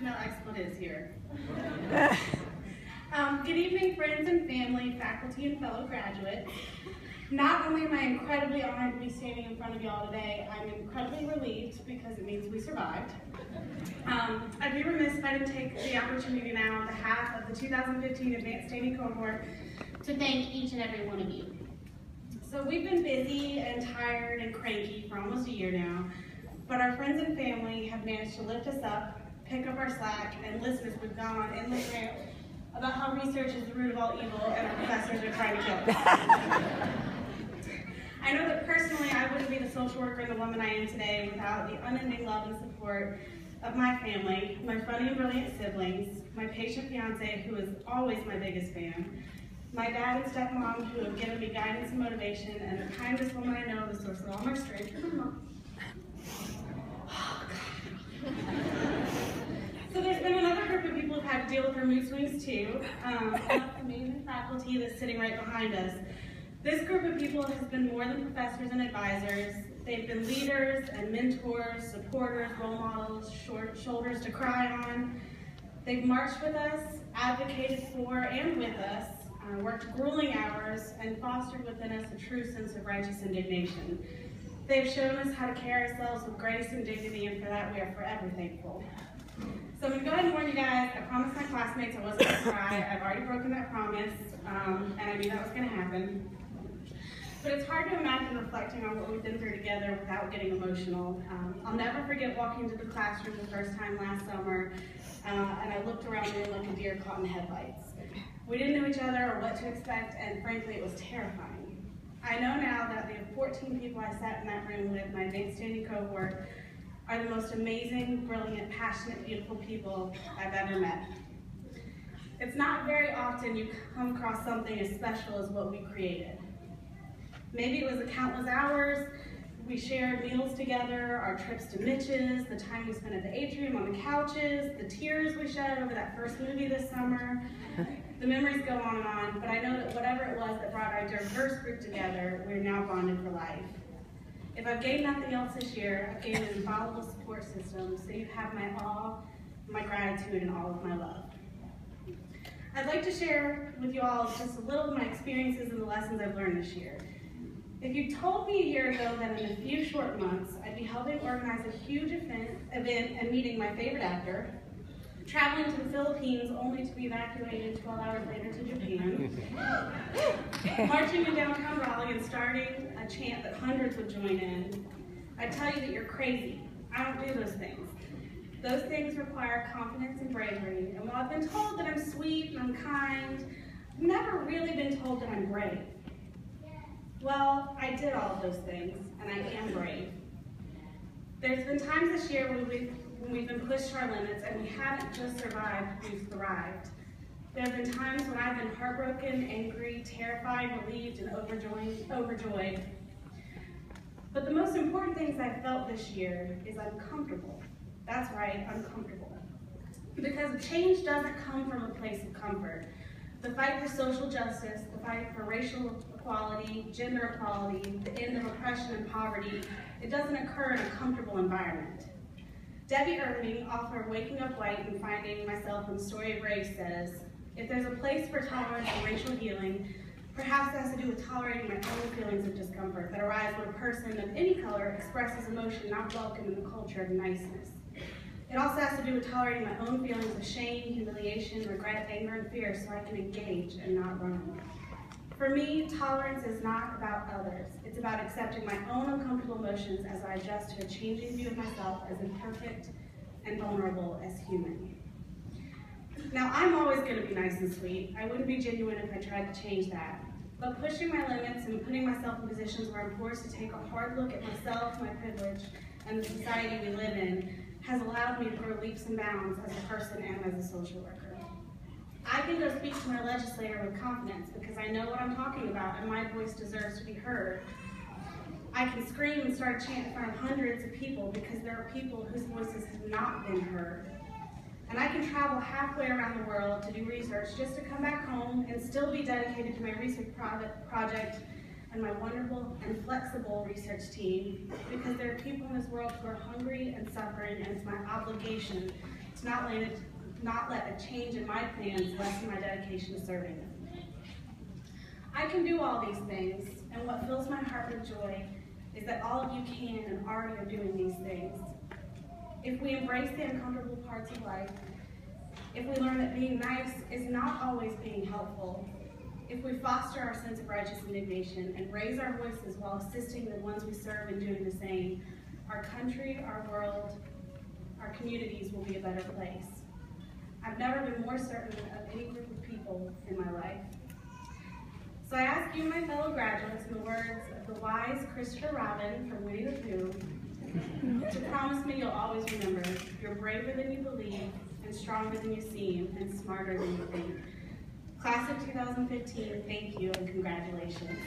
with no expletives here. Good evening, friends and family, faculty and fellow graduates. Not only am I incredibly honored to be standing in front of y'all today, I'm incredibly relieved because it means we survived. I'd be remiss if I didn't take the opportunity now on behalf of the 2015 Advanced Standing Cohort to thank each and every one of you. So we've been busy and tired and cranky for almost a year now, but our friends and family have managed to lift us up, pick up our slack, and listen as we've gone on endless rant about how research is the root of all evil and our professors are trying to kill us. I know that personally I wouldn't be the social worker and the woman I am today without the unending love and support of my family, my funny and brilliant siblings, my patient fiance who is always my biggest fan, my dad and stepmom who have given me guidance and motivation, and the kindest woman I know, the source of all my strength, my mom. So there's been another group of people who've had to deal with their mood swings too, and the amazing faculty that's sitting right behind us. This group of people has been more than professors and advisors. They've been leaders and mentors, supporters, role models, shoulders to cry on. They've marched with us, advocated for and with us, worked grueling hours, and fostered within us a true sense of righteous indignation. They've shown us how to carry ourselves with grace and dignity, and for that we are forever thankful. So I'm going to go ahead and warn you guys, I promised my classmates I wasn't going to cry. I've already broken that promise, and I knew that was going to happen. But it's hard to imagine reflecting on what we've been through together without getting emotional. I'll never forget walking into the classroom the first time last summer, and I looked around the room like a deer caught in headlights. We didn't know each other or what to expect, and frankly, it was terrifying. I know now that the 14 people I sat in that room with, my advanced standing cohort, are the most amazing, brilliant, passionate, beautiful people I've ever met. It's not very often you come across something as special as what we created. Maybe it was the countless hours we shared meals together, our trips to Mitch's, the time we spent at the atrium on the couches, the tears we shed over that first movie this summer. The memories go on, but I know that whatever it was that brought our diverse group together, we're now bonded for life. If I've gained nothing else this year, I've gained an infallible support system, so you have my awe, my gratitude, and all of my love. I'd like to share with you all just a little of my experiences and the lessons I've learned this year. If you told me a year ago that in a few short months, I'd be helping organize a huge event and meeting my favorite actor, traveling to the Philippines only to be evacuated 12 hours later to Japan, marching in downtown Raleigh and starting a chant that hundreds would join in, I'd tell you that you're crazy. I don't do those things. Those things require confidence and bravery. And while I've been told that I'm sweet and I'm kind, I've never really been told that I'm brave. Well, I did all of those things, and I am brave. There's been times this year when we've been pushed to our limits, and we haven't just survived, we've thrived. There have been times when I've been heartbroken, angry, terrified, relieved, and overjoyed. But the most important things I've felt this year is I'm comfortable. That's right, I'm comfortable. Because change doesn't come from a place of comfort. The fight for social justice, the fight for racial equality, gender equality, the end of oppression and poverty, it doesn't occur in a comfortable environment. Debbie Irving, author of Waking Up White and Finding Myself in the Story of Race, says, if there's a place for tolerance and racial healing, perhaps it has to do with tolerating my own feelings of discomfort that arise when a person of any color expresses emotion not welcome in the culture of niceness. It also has to do with tolerating my own feelings of shame, humiliation, regret, anger, and fear so I can engage and not run. For me, tolerance is not about others. It's about accepting my own uncomfortable emotions as I adjust to a changing view of myself as imperfect and vulnerable as human. Now, I'm always going to be nice and sweet. I wouldn't be genuine if I tried to change that. But pushing my limits and putting myself in positions where I'm forced to take a hard look at myself, my privilege, and the society we live in has allowed me to grow leaps and bounds as a person and as a social worker. I can go speak to my legislator with confidence because I know what I'm talking about and my voice deserves to be heard. I can scream and start a chant in front of hundreds of people because there are people whose voices have not been heard. And I can travel halfway around the world to do research just to come back home and still be dedicated to my research project and my wonderful and flexible research team because there are people in this world who are hungry and suffering, and it's my obligation to not let a change in my plans lessen my dedication to serving them. I can do all these things, and what fills my heart with joy is that all of you can and already are doing these things. If we embrace the uncomfortable parts of life, if we learn that being nice is not always being helpful, if we foster our sense of righteous indignation and raise our voices while assisting the ones we serve in doing the same, our country, our world, our communities will be a better place. I've never been more certain of any group of people in my life. So I ask you, my fellow graduates, in the words of the wise Christopher Robin from Winnie the Pooh, to promise me you'll always remember you're braver than you believe, and stronger than you seem, and smarter than you think. Class of 2015, thank you and congratulations.